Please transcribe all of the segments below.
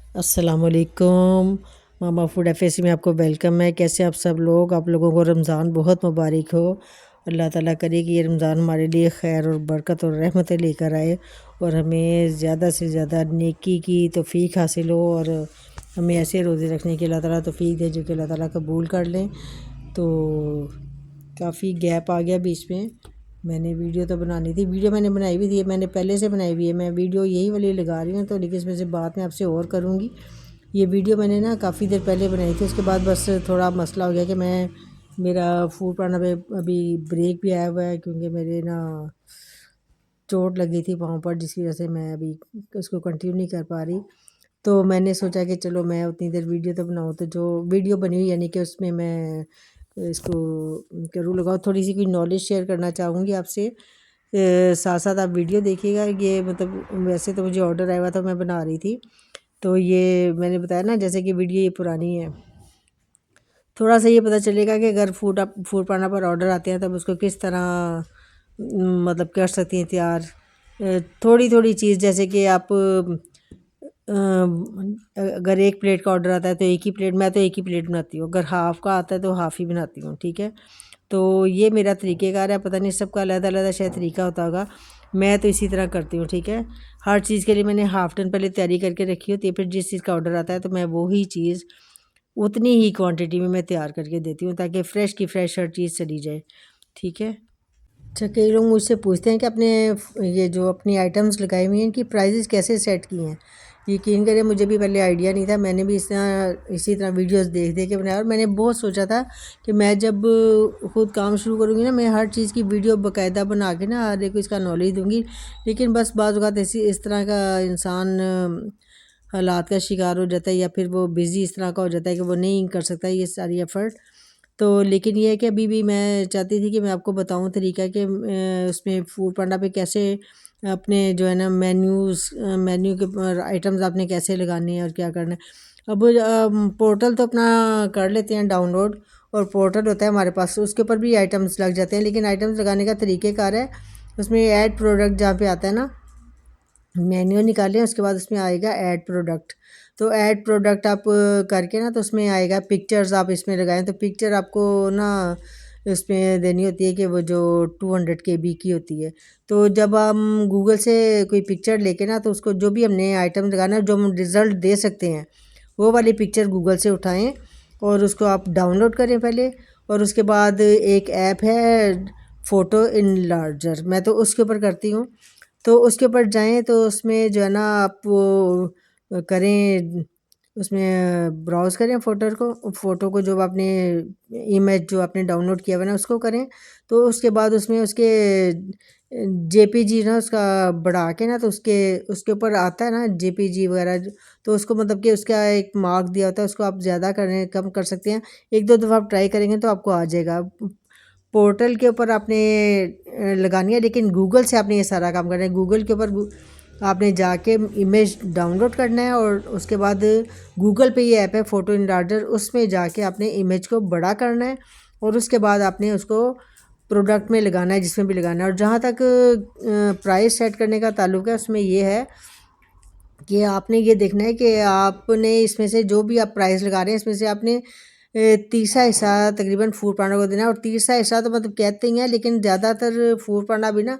अस्सलामुअलैकुम। मामा food FAC में आपको वेलकम है। कैसे आप सब लोग? आप लोगों को रमज़ान बहुत मुबारक हो। अल्लाह ताला करे कि ये रमज़ान हमारे लिए खैर और बरकत और रहमतें लेकर आए और हमें ज़्यादा से ज़्यादा नेकी की तौफ़ीक हासिल हो और हमें ऐसे रोज़े रखने की अल्लाह ताला तौफ़ीक दे जो कि अल्लाह ताला कबूल कर लें। तो काफ़ी गैप आ गया बीच में। मैंने वीडियो तो बनानी थी, वीडियो मैंने बनाई भी थी, मैंने पहले से बनाई हुई है। मैं वीडियो यही वाली लगा रही हूँ तो, लेकिन इसमें से बाद में आपसे और करूँगी। ये वीडियो मैंने ना काफ़ी देर पहले बनाई थी, उसके बाद बस थोड़ा मसला हो गया कि मेरा फूड पाना पे अभी ब्रेक भी आया हुआ है क्योंकि मेरे ना चोट लगी थी पाँव पर, जिसकी वजह से मैं अभी उसको कंटिन्यू नहीं कर पा रही। तो मैंने सोचा कि चलो मैं उतनी देर वीडियो तो बनाऊँ, तो जो वीडियो बनी हुई यानी कि उसमें मैं इसको करूँ लगाओ, थोड़ी सी कोई नॉलेज शेयर करना चाहूँगी आपसे। साथ साथ आप वीडियो देखिएगा। ये मतलब वैसे तो मुझे ऑर्डर आया हुआ था, मैं बना रही थी। तो ये मैंने बताया ना, जैसे कि वीडियो ये पुरानी है, थोड़ा सा ये पता चलेगा कि अगर फूड पाना पर ऑर्डर आते हैं तब उसको किस तरह मतलब कर सकती हैं तैयार। थोड़ी थोड़ी चीज़ जैसे कि आप अगर एक प्लेट का ऑर्डर आता है तो एक ही प्लेट, मैं तो एक ही प्लेट बनाती हूँ। अगर हाफ़ का आता है तो हाफ़ ही बनाती हूँ, ठीक है। तो ये मेरा तरीक़ेकार है, पता नहीं सबका अलग-अलग शायद तरीका होता होगा। मैं तो इसी तरह करती हूँ, ठीक है। हर चीज़ के लिए मैंने हाफ़ टन पहले तैयारी करके रखी होती है, फिर जिस चीज़ का ऑर्डर आता है तो मैं वही चीज़ उतनी ही क्वांटिटी में मैं तैयार करके देती हूँ ताकि फ़्रेश की फ़्रेश हर चीज़ चली जाए, ठीक है। अच्छा, कई लोग मुझसे पूछते हैं कि अपने ये जो अपनी आइटम्स लगाई हुई हैं इनकी प्राइसेस कैसे सेट की हैं। यकीन करें मुझे भी पहले आइडिया नहीं था, मैंने भी इसी तरह वीडियोस देख देख के बनाया और मैंने बहुत सोचा था कि मैं जब खुद काम शुरू करूँगी ना, मैं हर चीज़ की वीडियो बाकायदा बना के ना हर एक को इसका नॉलेज दूँगी। लेकिन बस बाज़ औक़ात ऐसी इस तरह का इंसान हालात का शिकार हो जाता है या फिर वो बिज़ी इस तरह का हो जाता है कि वो नहीं कर सकता ये सारी एफ़र्ट। तो लेकिन ये है कि अभी भी मैं चाहती थी कि मैं आपको बताऊँ तरीका कि उसमें फूड पांडा पे कैसे अपने जो है ना मेन्यू के ऊपर आइटम्स आपने कैसे लगाने हैं और क्या करना है। अब पोर्टल तो अपना कर लेते हैं डाउनलोड, और पोर्टल होता है हमारे पास, उसके ऊपर भी आइटम्स लग जाते हैं। लेकिन आइटम्स लगाने का तरीक़ेकार है, उसमें ऐड प्रोडक्ट जहाँ पे आता है ना, मेन्यू निकालें, उसके बाद उसमें आएगा ऐड प्रोडक्ट। तो ऐड प्रोडक्ट आप करके ना, तो उसमें आएगा पिक्चर्स, आप इसमें लगाएं तो पिक्चर आपको ना उसमें देनी होती है कि वो जो 200 KB की होती है। तो जब हम गूगल से कोई पिक्चर लेके ना, तो उसको जो भी हमने आइटम लगाना है, जो हम रिज़ल्ट दे सकते हैं वो वाली पिक्चर गूगल से उठाएं और उसको आप डाउनलोड करें पहले। और उसके बाद एक ऐप है फ़ोटो इनलार्जर, मैं तो उसके ऊपर करती हूँ। तो उसके ऊपर जाएँ तो उसमें जो है ना आप वो करें, उसमें ब्राउज़ करें फ़ोटो को जो आपने इमेज जो आपने डाउनलोड किया हुआ है ना उसको करें। तो उसके बाद उसमें उसके जेपीजी ना उसका बढ़ा के ना, तो उसके ऊपर आता है ना जेपीजी वगैरह, तो उसको मतलब कि उसका एक मार्क दिया होता है, उसको आप ज़्यादा करें कम कर सकते हैं। 1-2 दफ़ा आप ट्राई करेंगे तो आपको आ जाएगा। पोर्टल के ऊपर आपने लगानी है, लेकिन गूगल से आपने ये सारा काम करना है। गूगल के ऊपर आपने जाके इमेज डाउनलोड करना है और उसके बाद गूगल पे ये ऐप है फ़ोटो इनलार्जर, उसमें जाके आपने इमेज को बड़ा करना है और उसके बाद आपने उसको प्रोडक्ट में लगाना है, जिसमें भी लगाना है। और जहाँ तक प्राइस सेट करने का ताल्लुक है, उसमें ये है कि आपने ये देखना है कि आपने इसमें से जो भी आप प्राइस लगा रहे हैं, इसमें से आपने तीसरा हिस्सा तकरीबन फूड पांडा को देना है। और तीसरा हिस्सा तो मतलब कहते ही हैं, लेकिन ज़्यादातर फूड पांडा भी ना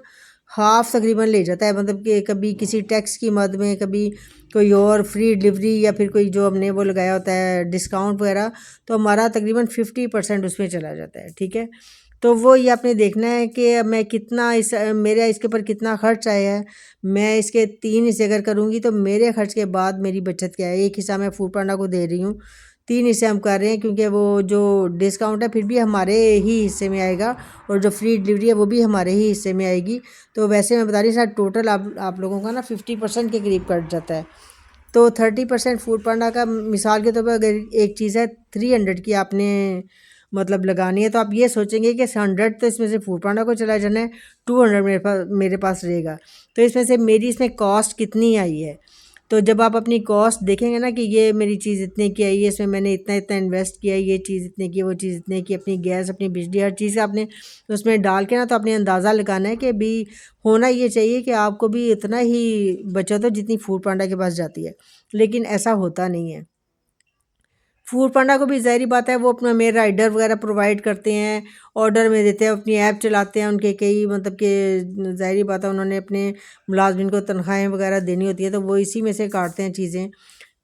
हाफ तकरीबन ले जाता है, मतलब कि कभी किसी टैक्स की मद में, कभी कोई और फ्री डिलीवरी या फिर कोई जो हमने वो लगाया होता है डिस्काउंट वगैरह, तो हमारा तकरीबन 50% उसमें चला जाता है, ठीक है। तो वो ये आपने देखना है कि मैं कितना मेरा इसके ऊपर कितना खर्च आया है। मैं इसके 3 हिस्से अगर करूँगी तो मेरे खर्च के बाद मेरी बचत क्या है। एक हिस्सा मैं फूड पांडा को दे रही हूँ, 3 हिस्से हम कर रहे हैं, क्योंकि वो जो डिस्काउंट है फिर भी हमारे ही हिस्से में आएगा और जो फ्री डिलीवरी है वो भी हमारे ही हिस्से में आएगी। तो वैसे मैं बता रही हूँ टोटल आप लोगों का ना 50% के करीब कट जाता है। तो 30% फूड पांडा का, मिसाल के तौर पर अगर एक चीज़ है 300 की आपने मतलब लगानी है, तो आप ये सोचेंगे कि 100 तो इसमें से फूड पांडा को चला जाना है, 200 मेरे पास रहेगा। तो इसमें से मेरी इसमें कॉस्ट कितनी आई है, तो जब आप अपनी कॉस्ट देखेंगे ना कि ये मेरी चीज़ इतने की आई है, इसमें मैंने इतना इतना इन्वेस्ट किया, ये चीज़ इतने की, वो चीज़ इतने की, अपनी गैस, अपनी बिजली, हर चीज़ आपने उसमें डाल के ना तो आपने अंदाज़ा लगाना है कि भी होना ये चाहिए कि आपको भी इतना ही बचत हो जितनी फूड पांडा के पास जाती है, लेकिन ऐसा होता नहीं है। फूड पांडा को भी ज़ाहिर बात है वो अपना मेल राइडर वगैरह प्रोवाइड करते हैं, ऑर्डर में देते हैं, अपनी ऐप चलाते हैं, उनके कई मतलब कि ज़ाहिर बात है उन्होंने अपने मुलाजमिन को तनख्वाहें वगैरह देनी होती है, तो वो इसी में से काटते हैं चीज़ें।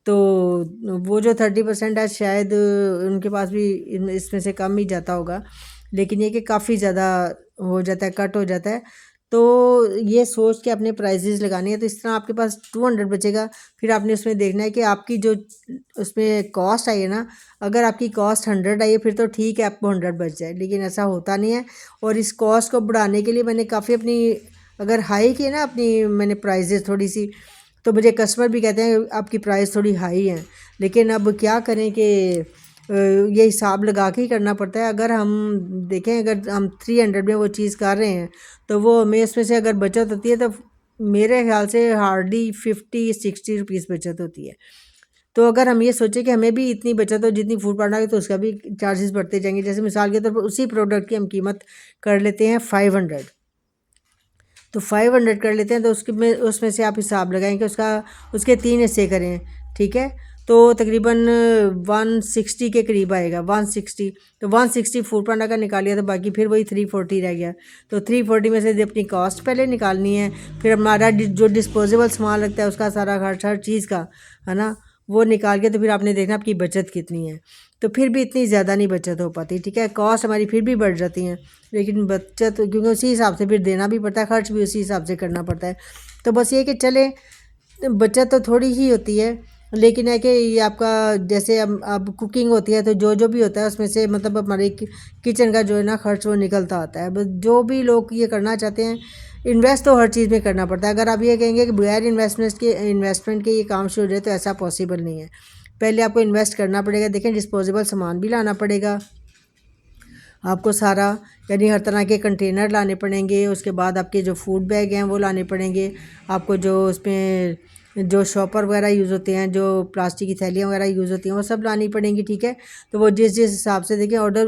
तो वो जो 30% है शायद उनके पास भी इसमें से कम ही जाता होगा, लेकिन ये कि काफ़ी ज़्यादा हो जाता है, कट हो जाता है। तो ये सोच के अपने प्राइजेज़ लगाने हैं, तो इस तरह आपके पास 200 बचेगा। फिर आपने उसमें देखना है कि आपकी जो उसमें कॉस्ट आई है ना, अगर आपकी कॉस्ट 100 आई है फिर तो ठीक है, आपको 100 बच जाए, लेकिन ऐसा होता नहीं है। और इस कॉस्ट को बढ़ाने के लिए मैंने काफ़ी अपनी अगर हाई की ना अपनी मैंने प्राइजेज़ थोड़ी सी, तो मुझे कस्टमर भी कहते हैं आपकी प्राइस थोड़ी हाई है, लेकिन अब क्या करें कि ये हिसाब लगा के ही करना पड़ता है। अगर हम देखें, अगर हम 300 में वो चीज़ कर रहे हैं तो वो हमें इसमें से अगर बचत होती है तो मेरे ख्याल से हार्डली 50-60 रुपीज़ बचत होती है। तो अगर हम ये सोचें कि हमें भी इतनी बचत हो जितनी फूड पांडा की, तो उसका भी चार्जेस बढ़ते जाएंगे। जैसे मिसाल के तौर पर उसी प्रोडक्ट की हम कीमत कर लेते हैं 500, तो 500 कर लेते हैं, तो उसके में उसमें से आप हिसाब लगाएं कि उसका उसके 3 हिस्से करें, ठीक है, तो तकरीबन 160 के करीब आएगा, 160। तो 160 फूड पांडा का निकालिए तो बाकी फिर वही 340 रह गया। तो 340 में से अपनी कॉस्ट पहले निकालनी है, फिर हमारा जो डिस्पोजेबल सामान लगता है उसका सारा खर्च हर चीज़ का, है ना, वो निकाल के तो फिर आपने देखना आपकी बचत कितनी है। तो फिर भी इतनी ज़्यादा नहीं बचत हो पाती, ठीक है, कॉस्ट हमारी फिर भी बढ़ जाती हैं, लेकिन बचत क्योंकि उसी हिसाब से फिर देना भी पड़ता है, खर्च भी उसी हिसाब से करना पड़ता है। तो बस ये कि चले, बचत तो थोड़ी ही होती है, लेकिन है कि ये आपका जैसे अब कुकिंग होती है तो जो जो भी होता है उसमें से मतलब हमारे किचन का जो है ना खर्च वो निकलता आता है। बस जो भी लोग ये करना चाहते हैं, इन्वेस्ट तो हर चीज़ में करना पड़ता है। अगर आप ये कहेंगे कि बगैर इन्वेस्टमेंट के ये काम शुरू हो जाए तो ऐसा पॉसिबल नहीं है। पहले आपको इन्वेस्ट करना पड़ेगा। देखें, डिस्पोजेबल सामान भी लाना पड़ेगा आपको सारा, यानी हर तरह के कंटेनर लाने पड़ेंगे। उसके बाद आपके जो फूड बैग हैं वो लाने पड़ेंगे आपको, जो उसमें जो शॉपर वगैरह यूज़ होते हैं, जो प्लास्टिक की थैलियाँ वगैरह यूज़ होती हैं, वो सब लानी पड़ेंगी, ठीक है। तो वो जिस जिस हिसाब से देखिए ऑर्डर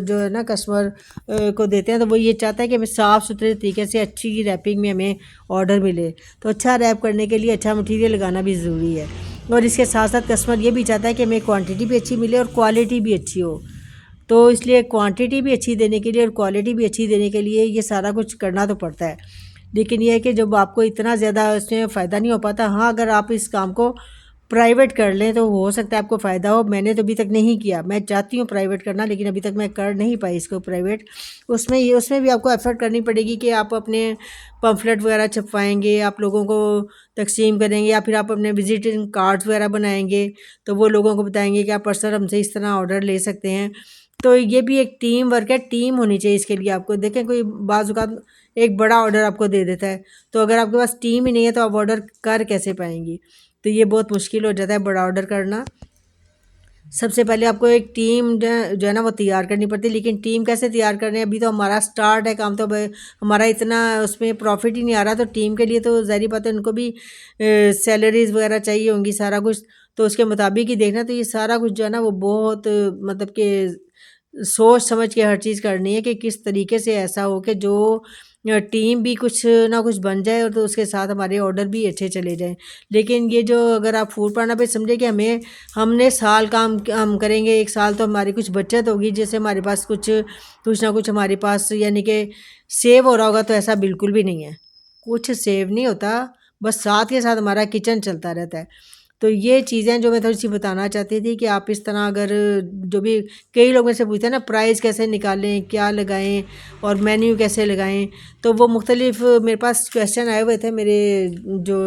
जो है ना कस्टमर को देते हैं, तो वो ये चाहता है कि हमें साफ़ सुथरे तरीके से अच्छी रैपिंग में हमें ऑर्डर मिले। तो अच्छा रैप करने के लिए अच्छा मटीरियल लगाना भी ज़रूरी है, और इसके साथ साथ कस्टमर ये भी चाहता है कि हमें क्वान्टिटी भी अच्छी मिले और क्वालिटी भी अच्छी हो। तो इसलिए क्वांटिटी भी अच्छी देने के लिए और क्वालिटी भी अच्छी देने के लिए ये सारा कुछ करना तो पड़ता है। लेकिन ये है कि जब आपको इतना ज़्यादा इसमें फ़ायदा नहीं हो पाता, हाँ, अगर आप इस काम को प्राइवेट कर लें तो हो सकता है आपको फ़ायदा हो। मैंने तो अभी तक नहीं किया, मैं चाहती हूँ प्राइवेट करना, लेकिन अभी तक मैं कर नहीं पाई इसको प्राइवेट। उसमें भी आपको एफ़र्ट करनी पड़ेगी कि आप अपने पम्फलेट वगैरह छपवाएंगे, आप लोगों को तकसीम करेंगे, या फिर आप अपने विजिटिंग कार्ड्स वगैरह बनाएंगे, तो वो लोगों को बताएंगे कि आप पर्सनल हमसे इस तरह ऑर्डर ले सकते हैं। तो ये भी एक टीम वर्क है, टीम होनी चाहिए इसके लिए आपको। देखें, कोई बाज़ एक बड़ा ऑर्डर आपको दे देता है, तो अगर आपके पास टीम ही नहीं है तो आप ऑर्डर कर कैसे पाएंगी। तो ये बहुत मुश्किल हो जाता है बड़ा ऑर्डर करना। सबसे पहले आपको एक टीम जो है ना वो तैयार करनी पड़ती है। लेकिन टीम कैसे तैयार करनी है, अभी तो हमारा स्टार्ट है काम, तो हमारा इतना उसमें प्रॉफिट ही नहीं आ रहा। तो टीम के लिए तो ज़ाहिर बात है उनको भी सैलरीज वगैरह चाहिए होंगी, सारा कुछ, तो उसके मुताबिक ही देखना। तो ये सारा कुछ जो है ना वो बहुत मतलब कि सोच समझ के हर चीज़ करनी है कि किस तरीके से ऐसा हो कि जो टीम भी कुछ ना कुछ बन जाए, और तो उसके साथ हमारे ऑर्डर भी अच्छे चले जाएं। लेकिन ये जो अगर आप फूड पांडा पे समझे कि हमने साल काम हम करेंगे, एक साल तो हमारी कुछ बचत होगी, जैसे हमारे पास कुछ ना कुछ हमारे पास यानी कि सेव हो रहा होगा, तो ऐसा बिल्कुल भी नहीं है। कुछ सेव नहीं होता, बस साथ के साथ हमारा किचन चलता रहता है। तो ये चीज़ें जो मैं थोड़ी सी बताना चाहती थी कि आप इस तरह अगर जो भी कई लोग मेरे से पूछते हैं ना प्राइस कैसे निकालें, क्या लगाएं और मेन्यू कैसे लगाएं, तो वो मुख्तलिफ मेरे पास क्वेश्चन आए हुए थे मेरे जो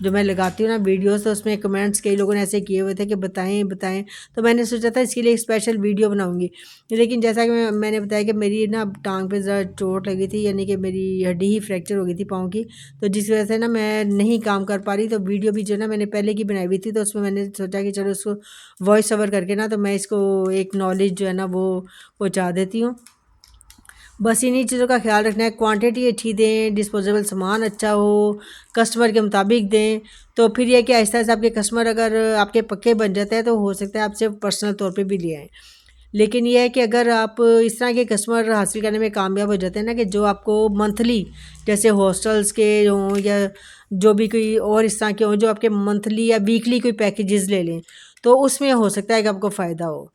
जो मैं लगाती हूँ ना वीडियोस, तो उसमें कमेंट्स कई लोगों ने ऐसे किए हुए थे कि बताएं बताएं। तो मैंने सोचा था इसके लिए एक स्पेशल वीडियो बनाऊंगी। लेकिन जैसा कि मैंने बताया कि मेरी ना टांग पे ज़रा चोट लगी थी, यानी कि मेरी हड्डी ही फ्रैक्चर हो गई थी पाँव की, तो जिस वजह से ना मैं नहीं काम कर पा रही। तो वीडियो भी जो ना मैंने पहले की बनाई हुई थी, तो उसमें मैंने सोचा कि चलो उसको वॉइस ओवर करके ना तो मैं इसको एक नॉलेज जो है ना वो पहुँचा देती हूँ। बस इन्हीं चीज़ों का ख्याल रखना है, क्वांटिटी अच्छी दें, डिस्पोजेबल सामान अच्छा हो, कस्टमर के मुताबिक दें। तो फिर ये कि आहिस्ता आहिस्ता आपके कस्टमर अगर आपके पक्के बन जाते हैं तो हो सकता है आपसे पर्सनल तौर पे भी ले आएँ। लेकिन ये है कि अगर आप इस तरह के कस्टमर हासिल करने में कामयाब हो जाते हैं ना, कि जो आपको मंथली, जैसे हॉस्टल्स के हों या जो भी कोई और इस तरह के हों, जो आपके मंथली या वीकली कोई पैकेजेस ले लें, तो उसमें हो सकता है कि आपको फ़ायदा हो।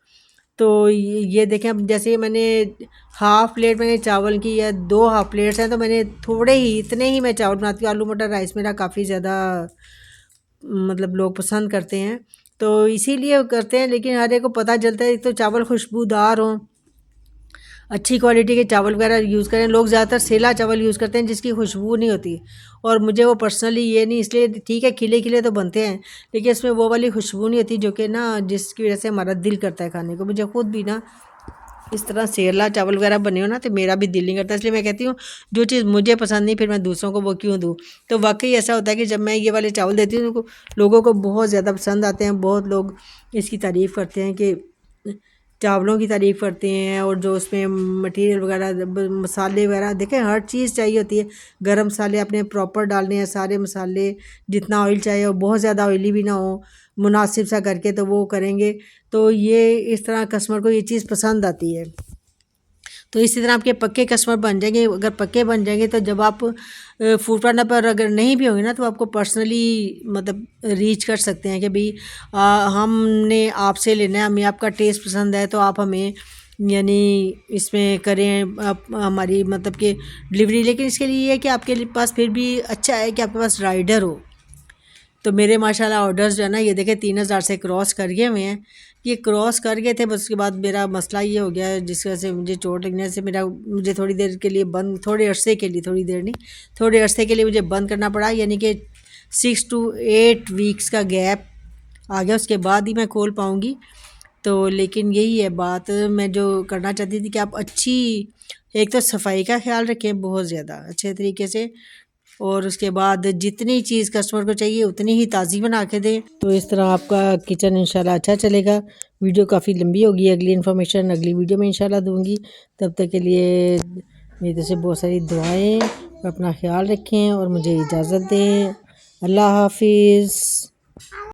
तो ये देखें, अब जैसे मैंने हाफ़ प्लेट मैंने चावल की या 2 हाफ़ प्लेट्स हैं, तो मैंने थोड़े ही, इतने ही मैं चावल बनाती हूँ। आलू मटर राइस मेरा काफ़ी ज़्यादा मतलब लोग पसंद करते हैं, तो इसीलिए वो करते हैं। लेकिन हर एक को पता चलता है, एक तो चावल खुशबूदार हों, अच्छी क्वालिटी के चावल वगैरह यूज़ करें। लोग ज़्यादातर सेला चावल यूज़ करते हैं जिसकी खुशबू नहीं होती, और मुझे वो पर्सनली ये नहीं, इसलिए ठीक है खिले खिले तो बनते हैं, लेकिन इसमें वो वाली खुशबू नहीं होती जो कि ना, जिसकी वजह से हमारा दिल करता है खाने को। मुझे खुद भी ना इस तरह सेला चावल वगैरह बने हो ना, तो मेरा भी दिल नहीं करता। इसलिए मैं कहती हूँ जो चीज़ मुझे पसंद नहीं, फिर मैं दूसरों को वो क्यों दूँ। तो वाकई ऐसा होता है कि जब मैं ये वाले चावल देती हूँ तो लोगों को बहुत ज़्यादा पसंद आते हैं। बहुत लोग इसकी तारीफ़ करते हैं कि चावलों की तारीफ़ करते हैं, और जो उसमें मटेरियल वगैरह मसाले वगैरह देखें, हर चीज़ चाहिए होती है। गरम मसाले अपने प्रॉपर डालने हैं, सारे मसाले, जितना ऑयल चाहिए, और बहुत ज़्यादा ऑयली भी ना हो, मुनासिब सा करके तो वो करेंगे। तो ये इस तरह कस्टमर को ये चीज़ पसंद आती है। तो इसी तरह आपके पक्के कस्टमर बन जाएंगे। अगर पक्के बन जाएंगे तो जब आप फूड पांडा पर अगर नहीं भी होंगे ना, तो आपको पर्सनली मतलब रीच कर सकते हैं कि भाई हमने आपसे लेना है, हमें आपका टेस्ट पसंद है, तो आप हमें यानी इसमें करें आप हमारी मतलब कि डिलीवरी। लेकिन इसके लिए ये है कि आपके पास फिर भी अच्छा है कि आपके पास राइडर हो। तो मेरे माशाल्लाह ऑर्डर्स जो है ना, ये देखें 3000 से क्रॉस कर गए हुए हैं। ये क्रॉस कर गए थे, बस उसके बाद मेरा मसला ये हो गया है, जिस वजह से मुझे चोट लगने से मुझे थोड़ी देर के लिए बंद, थोड़े अरसे के लिए, थोड़ी देर नहीं, थोड़े अरसे के लिए मुझे बंद करना पड़ा। यानी कि 6 to 8 वीक्स का गैप आ गया, उसके बाद ही मैं खोल पाऊँगी। तो लेकिन यही है बात, मैं जो करना चाहती थी कि आप अच्छी, एक तो सफाई का ख्याल रखें बहुत ज़्यादा अच्छे तरीके से, और उसके बाद जितनी चीज़ कस्टमर को चाहिए उतनी ही ताज़ी बना के दें। तो इस तरह आपका किचन इंशाल्लाह अच्छा चलेगा। वीडियो काफ़ी लंबी होगी, अगली इन्फॉर्मेशन अगली वीडियो में इंशाल्लाह दूंगी। तब तक के लिए मेरी तरफ से बहुत सारी दुआएं, अपना ख्याल रखें और मुझे इजाज़त दें। अल्लाह हाफिज़।